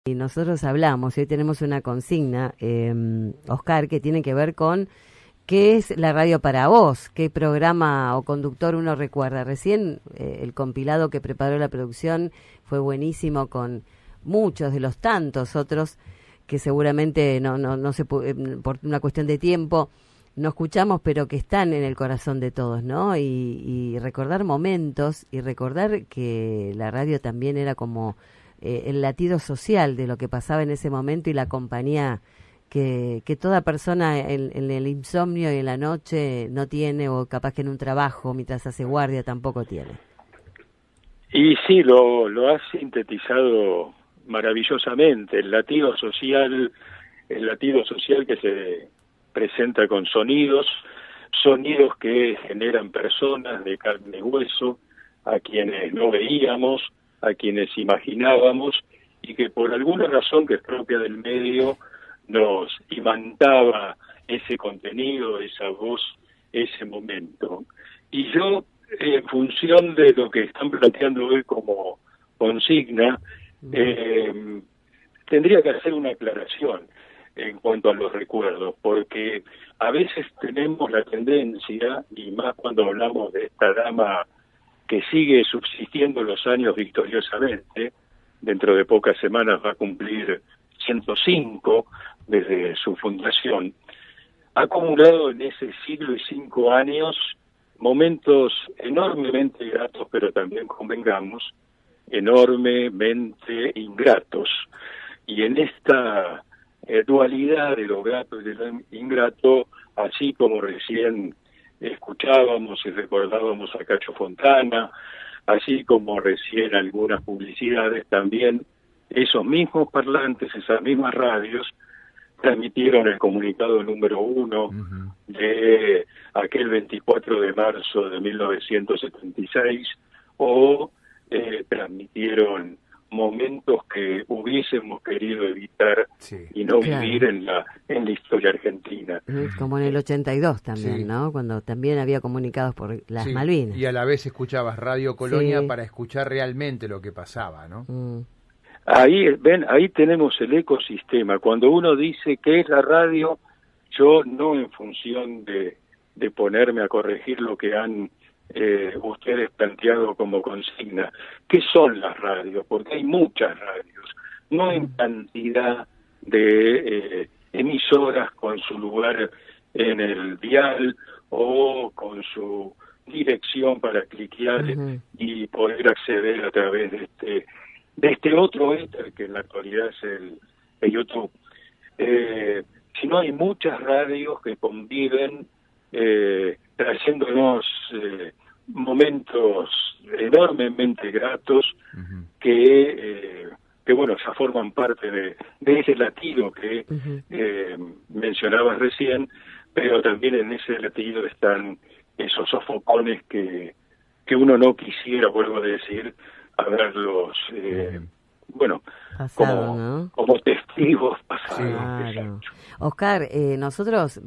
Y nosotros hablamos, y hoy tenemos una consigna, Oscar, que tiene que ver con qué es la radio para vos, qué programa o conductor uno recuerda. Recién el compilado que preparó la producción fue buenísimo con muchos de los tantos otros que seguramente no se por una cuestión de tiempo no escuchamos, pero que están en el corazón de todos, ¿no? Y recordar momentos y recordar que la radio también era como el latido social de lo que pasaba en ese momento y la compañía que toda persona en el insomnio y en la noche no tiene, o capaz que en un trabajo mientras hace guardia tampoco tiene. Y sí, lo has sintetizado maravillosamente, el latido social que se presenta con sonidos que generan personas de carne y hueso, a quienes no veíamos, a quienes imaginábamos, y que por alguna razón que es propia del medio nos imantaba ese contenido, esa voz, ese momento. Y yo, en función de lo que están planteando hoy como consigna, tendría que hacer una aclaración en cuanto a los recuerdos, porque a veces tenemos la tendencia, y más cuando hablamos de esta dama que sigue subsistiendo los años victoriosamente, dentro de pocas semanas va a cumplir 105 desde su fundación, ha acumulado en ese siglo y 5 años momentos enormemente gratos, pero también, convengamos, enormemente ingratos. Y en esta dualidad de lo grato y de lo ingrato, así como recién escuchábamos y recordábamos a Cacho Fontana, así como recién algunas publicidades, también esos mismos parlantes, esas mismas radios, transmitieron el comunicado número 1 de aquel 24 de marzo de 1976, o transmitieron momentos que hubiésemos querido evitar y no vivir en la historia argentina. Como en el 82 también, ¿no? Cuando también había comunicados por las Malvinas. Y a la vez escuchabas Radio Colonia para escuchar realmente lo que pasaba, ¿no? Ahí, ven, ahí tenemos el ecosistema. Cuando uno dice qué es la radio, yo no en función de ponerme a corregir lo que han ustedes planteado como consigna, ¿qué son las radios? Porque hay muchas radios, no en cantidad de emisoras con su lugar en el dial o con su dirección para cliquear y poder acceder a través de este otro éter que en la actualidad es el YouTube. Sino hay muchas radios que conviven trayéndonos momentos enormemente gratos que bueno, ya forman parte de ese latido que mencionabas recién, pero también en ese latido están esos sofocones que uno no quisiera, vuelvo a decir, haberlos bueno, pasado, como testigos pasados. Claro. Oscar, nosotros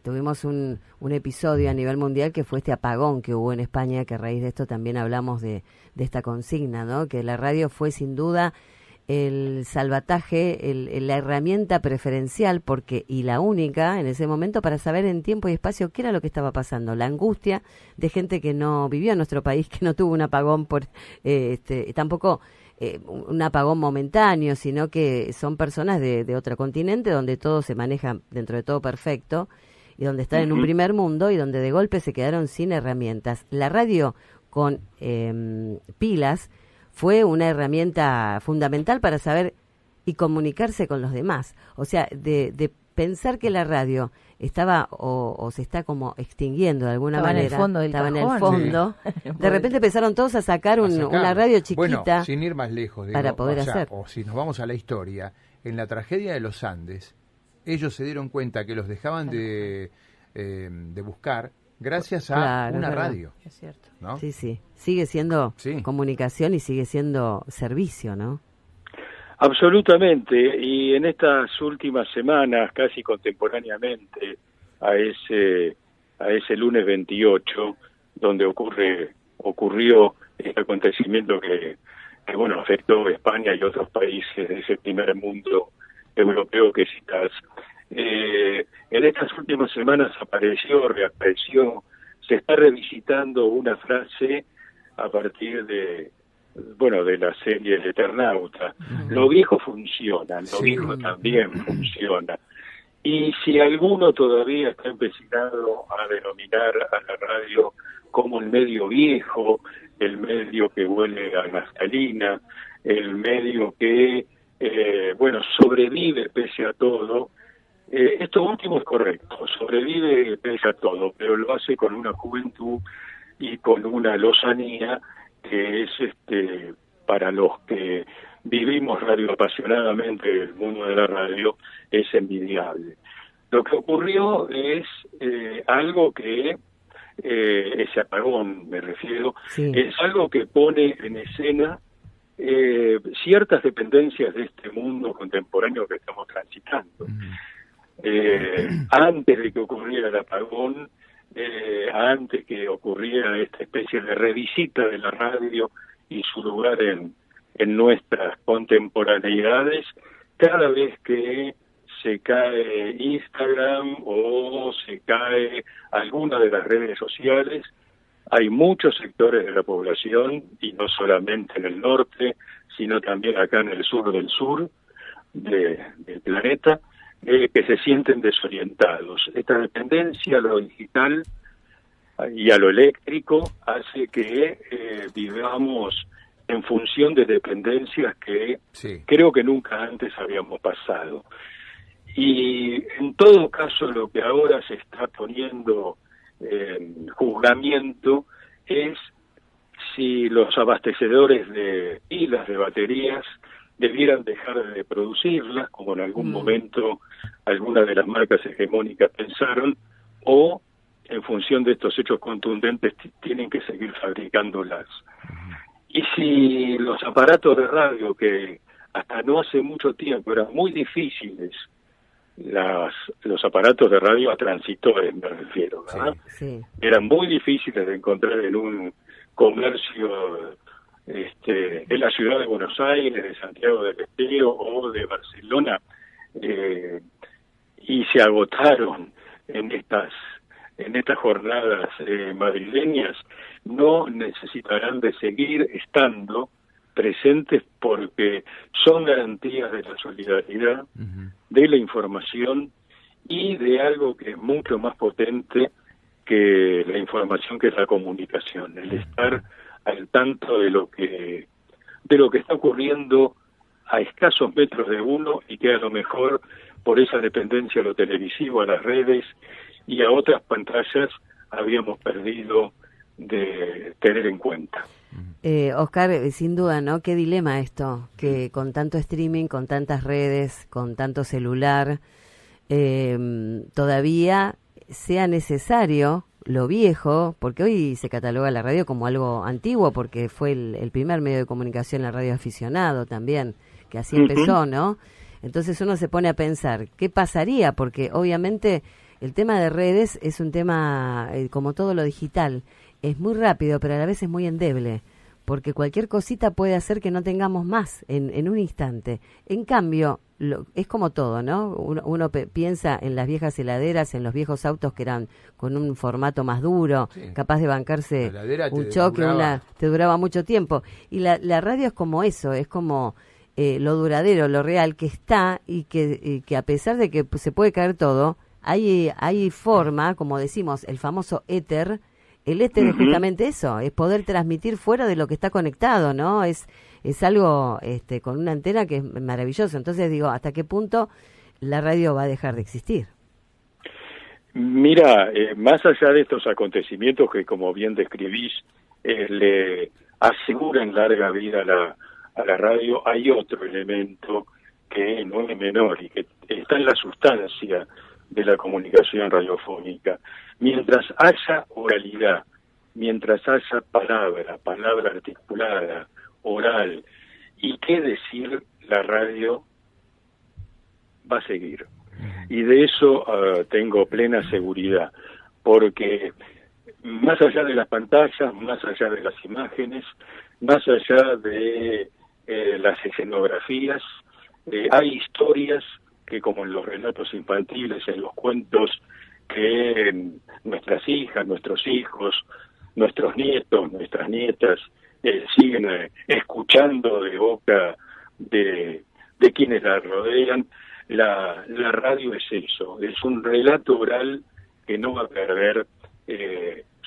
tuvimos un episodio a nivel mundial que fue este apagón que hubo en España, que a raíz de esto también hablamos de esta consigna, ¿no? Que la radio fue sin duda el salvataje, la herramienta preferencial y la única en ese momento para saber en tiempo y espacio qué era lo que estaba pasando, la angustia de gente que no vivió en nuestro país, que no tuvo un apagón tampoco un apagón momentáneo, sino que son personas de otro continente donde todo se maneja dentro de todo perfecto y donde están en un primer mundo y donde de golpe se quedaron sin herramientas. La radio con pilas fue una herramienta fundamental para saber y comunicarse con los demás. O sea, de pensar que la radio estaba o se está como extinguiendo de alguna manera. Estaba en el fondo. Sí. De repente empezaron todos a sacar una radio chiquita. Bueno, sin ir más lejos, digo, para poder hacer. O si nos vamos a la historia, en la tragedia de los Andes, ellos se dieron cuenta que los dejaban de buscar gracias a una radio. Es cierto. ¿No? Sí, sí. Sigue siendo comunicación y sigue siendo servicio, ¿no? Absolutamente, y en estas últimas semanas, casi contemporáneamente a ese lunes 28, donde ocurrió este acontecimiento que que bueno, afectó a España y otros países de ese primer mundo europeo que citas. En estas últimas semanas reapareció, se está revisitando una frase a partir de la serie El Eternauta. Lo viejo funciona, lo viejo también funciona. Y si alguno todavía está empecinado a denominar a la radio como el medio viejo, el medio que huele a naftalina, el medio que, sobrevive pese a todo, esto último es correcto, sobrevive pese a todo, pero lo hace con una juventud y con una lozanía que es para los que vivimos radioapasionadamente el mundo de la radio, es envidiable. Lo que ocurrió es algo que, ese apagón me refiero, es algo que pone en escena ciertas dependencias de este mundo contemporáneo que estamos transitando. Antes de que ocurriera el apagón, antes que ocurriera esta especie de revisita de la radio y su lugar en nuestras contemporaneidades, cada vez que se cae Instagram o se cae alguna de las redes sociales, hay muchos sectores de la población, y no solamente en el norte, sino también acá en el sur del del planeta, que se sienten desorientados. Esta dependencia a lo digital y a lo eléctrico hace que vivamos en función de dependencias que creo que nunca antes habíamos pasado. Y en todo caso lo que ahora se está poniendo en juzgamiento es si los abastecedores de pilas, de baterías, debieran dejar de producirlas, como en algún momento algunas de las marcas hegemónicas pensaron, o en función de estos hechos contundentes tienen que seguir fabricándolas. Y si los aparatos de radio, que hasta no hace mucho tiempo eran muy difíciles, los aparatos de radio a transitores me refiero, ¿verdad? Sí. Eran muy difíciles de encontrar en un comercio en la ciudad de Buenos Aires, de Santiago del Estero o de Barcelona, y se agotaron en estas jornadas madrileñas. No necesitarán de seguir estando presentes porque son garantías de la solidaridad, de la información y de algo que es mucho más potente que la información, que es la comunicación, el estar al tanto de lo que está ocurriendo a escasos metros de uno, y que a lo mejor por esa dependencia a lo televisivo, a las redes y a otras pantallas habíamos perdido de tener en cuenta. Oscar, sin duda, ¿no? Qué dilema esto, que con tanto streaming, con tantas redes, con tanto celular, todavía sea necesario lo viejo, porque hoy se cataloga la radio como algo antiguo, porque fue el primer medio de comunicación, la radio aficionado también, que así empezó, ¿no? Entonces uno se pone a pensar, ¿qué pasaría? Porque obviamente el tema de redes es un tema, como todo lo digital, es muy rápido, pero a la vez es muy endeble, porque cualquier cosita puede hacer que no tengamos más en un instante. En cambio, es como todo, ¿no? Uno piensa en las viejas heladeras, en los viejos autos que eran con un formato más duro, capaz de bancarse un choque, te duraba mucho tiempo. Y la radio es como eso, es como lo duradero, lo real que está, y que a pesar de que se puede caer todo, hay forma, como decimos, el famoso éter. El éter es justamente eso, es poder transmitir fuera de lo que está conectado, ¿no? Es algo con una antena que es maravilloso. Entonces digo, ¿hasta qué punto la radio va a dejar de existir? Mira, más allá de estos acontecimientos que, como bien describís, le aseguran larga vida a la radio, hay otro elemento que no es menor y que está en la sustancia de la comunicación radiofónica. Mientras haya oralidad, mientras haya palabra articulada, oral, y qué decir, la radio va a seguir. Y de eso tengo plena seguridad, porque más allá de las pantallas, más allá de las imágenes, más allá de las escenografías, hay historias que, como en los relatos infantiles, en los cuentos, que nuestras hijas, nuestros hijos, nuestros nietos, nuestras nietas siguen escuchando de boca de quienes la rodean. La radio es eso, es un relato oral que no va a perder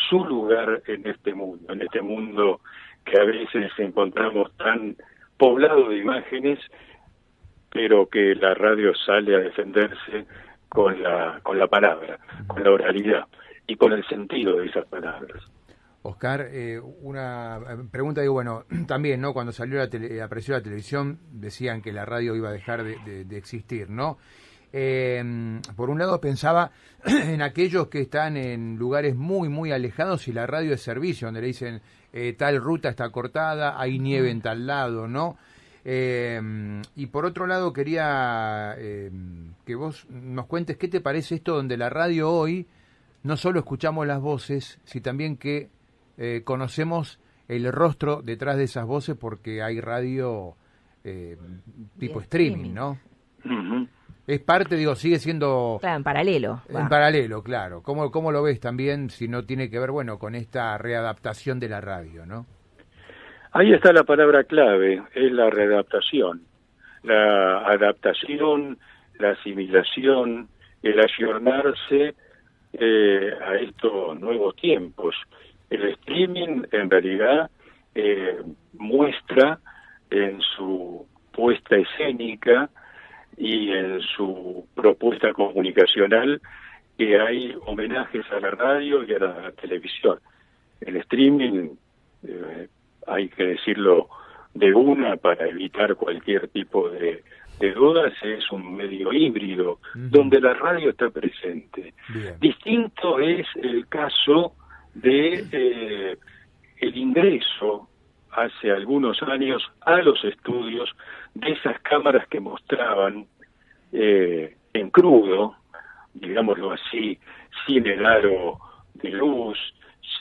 su lugar en este mundo que a veces encontramos tan poblado de imágenes, pero que la radio sale a defenderse con la palabra, con la oralidad y con el sentido de esas palabras. Oscar, una pregunta, digo, bueno, también, ¿no? Cuando apareció la televisión, decían que la radio iba a dejar de existir, ¿no? Por un lado pensaba en aquellos que están en lugares muy, muy alejados y la radio es servicio, donde le dicen tal ruta está cortada, hay nieve en tal lado, ¿no? Y por otro lado quería que vos nos cuentes qué te parece esto donde la radio hoy no solo escuchamos las voces, sino también que conocemos el rostro detrás de esas voces porque hay radio tipo streaming, ¿no? Uh-huh. Es parte, digo, sigue siendo... Claro, en paralelo. En paralelo, claro. ¿Cómo lo ves también si no tiene que ver, bueno, con esta readaptación de la radio, ¿no? Ahí está la palabra clave, es la readaptación. La adaptación, la asimilación, el ayornarse a estos nuevos tiempos. El streaming, en realidad, muestra en su puesta escénica y en su propuesta comunicacional que hay homenajes a la radio y a la televisión. El streaming, hay que decirlo de una para evitar cualquier tipo de dudas, es un medio híbrido, donde la radio está presente. Bien. Distinto es el caso de el ingreso hace algunos años a los estudios de esas cámaras que mostraban en crudo, digámoslo así, sin el aro de luz,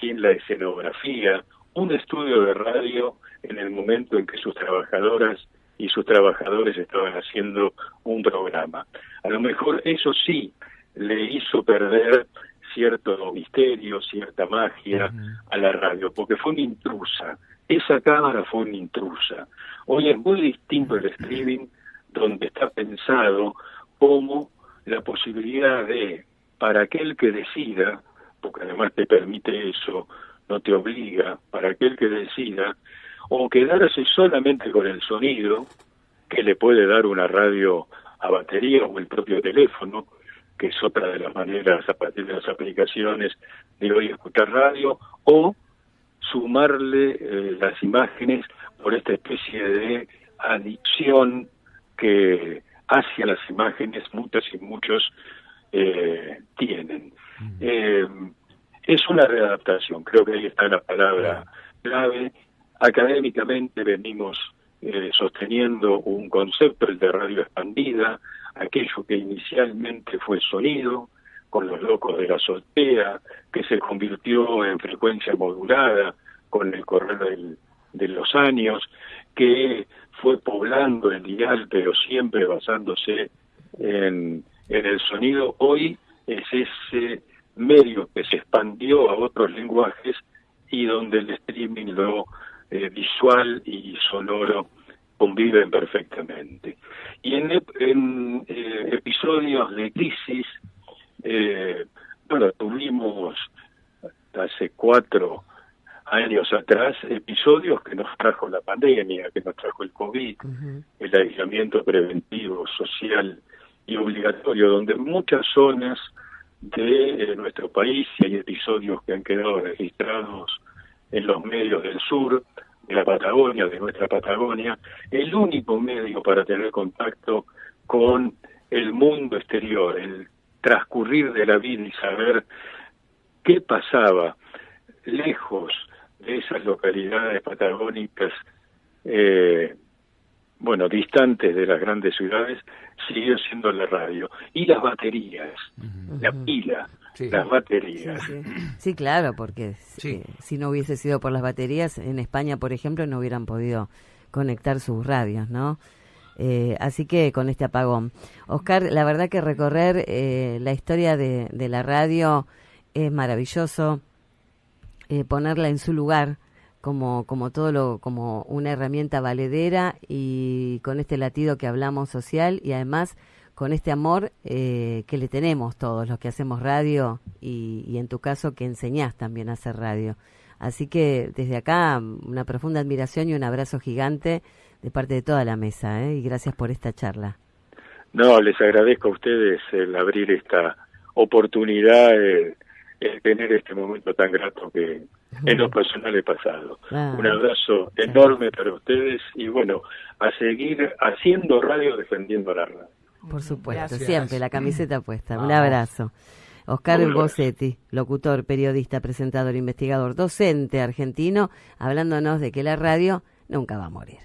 sin la escenografía, un estudio de radio en el momento en que sus trabajadoras y sus trabajadores estaban haciendo un programa. A lo mejor eso sí le hizo perder cierto misterio, cierta magia a la radio, porque fue una intrusa. Esa cámara fue una intrusa. Hoy es muy distinto el streaming, donde está pensado como la posibilidad de, para aquel que decida, porque además te permite eso, no te obliga, para aquel que decida, o quedarse solamente con el sonido, que le puede dar una radio a batería o el propio teléfono, que es otra de las maneras a partir de las aplicaciones de hoy escuchar radio, o sumarle las imágenes por esta especie de adicción que hacia las imágenes muchas y muchos tienen. Es una readaptación, creo que ahí está la palabra clave. Académicamente venimos sosteniendo un concepto, el de radio expandida, aquello que inicialmente fue sonido, con los locos de la azotea, que se convirtió en frecuencia modulada con el correr de los años, que fue poblando el dial, pero siempre basándose en el sonido. Hoy es ese medio que se expandió a otros lenguajes y donde el streaming, lo visual y sonoro conviven perfectamente. Y en episodios de crisis, tuvimos hace 4 años atrás episodios que nos trajo la pandemia, que nos trajo el COVID, el aislamiento preventivo, social y obligatorio, donde en muchas zonas de nuestro país, y hay episodios que han quedado registrados en los medios del sur, de la Patagonia, de nuestra Patagonia, el único medio para tener contacto con el mundo exterior, el transcurrir de la vida y saber qué pasaba lejos de esas localidades patagónicas, distantes de las grandes ciudades, siguió siendo la radio. Y las baterías, la pila, las baterías. Sí, claro, porque si no hubiese sido por las baterías, en España, por ejemplo, no hubieran podido conectar sus radios, ¿no? Así que con este apagón. Oscar, la verdad que recorrer la historia de la radio es maravilloso, ponerla en su lugar como como una herramienta valedera y con este latido que hablamos social y además con este amor que le tenemos todos los que hacemos radio y en tu caso que enseñás también a hacer radio. Así que desde acá una profunda admiración y un abrazo gigante de parte de toda la mesa, y gracias por esta charla. No, les agradezco a ustedes el abrir esta oportunidad, el tener este momento tan grato que en lo personal he pasado. Un abrazo enorme para ustedes y bueno, a seguir haciendo radio, defendiendo la radio. Por supuesto, Gracias. siempre la camiseta puesta. Un abrazo. Oscar Bossetti, locutor, periodista, presentador, investigador, docente argentino, hablándonos de que la radio nunca va a morir.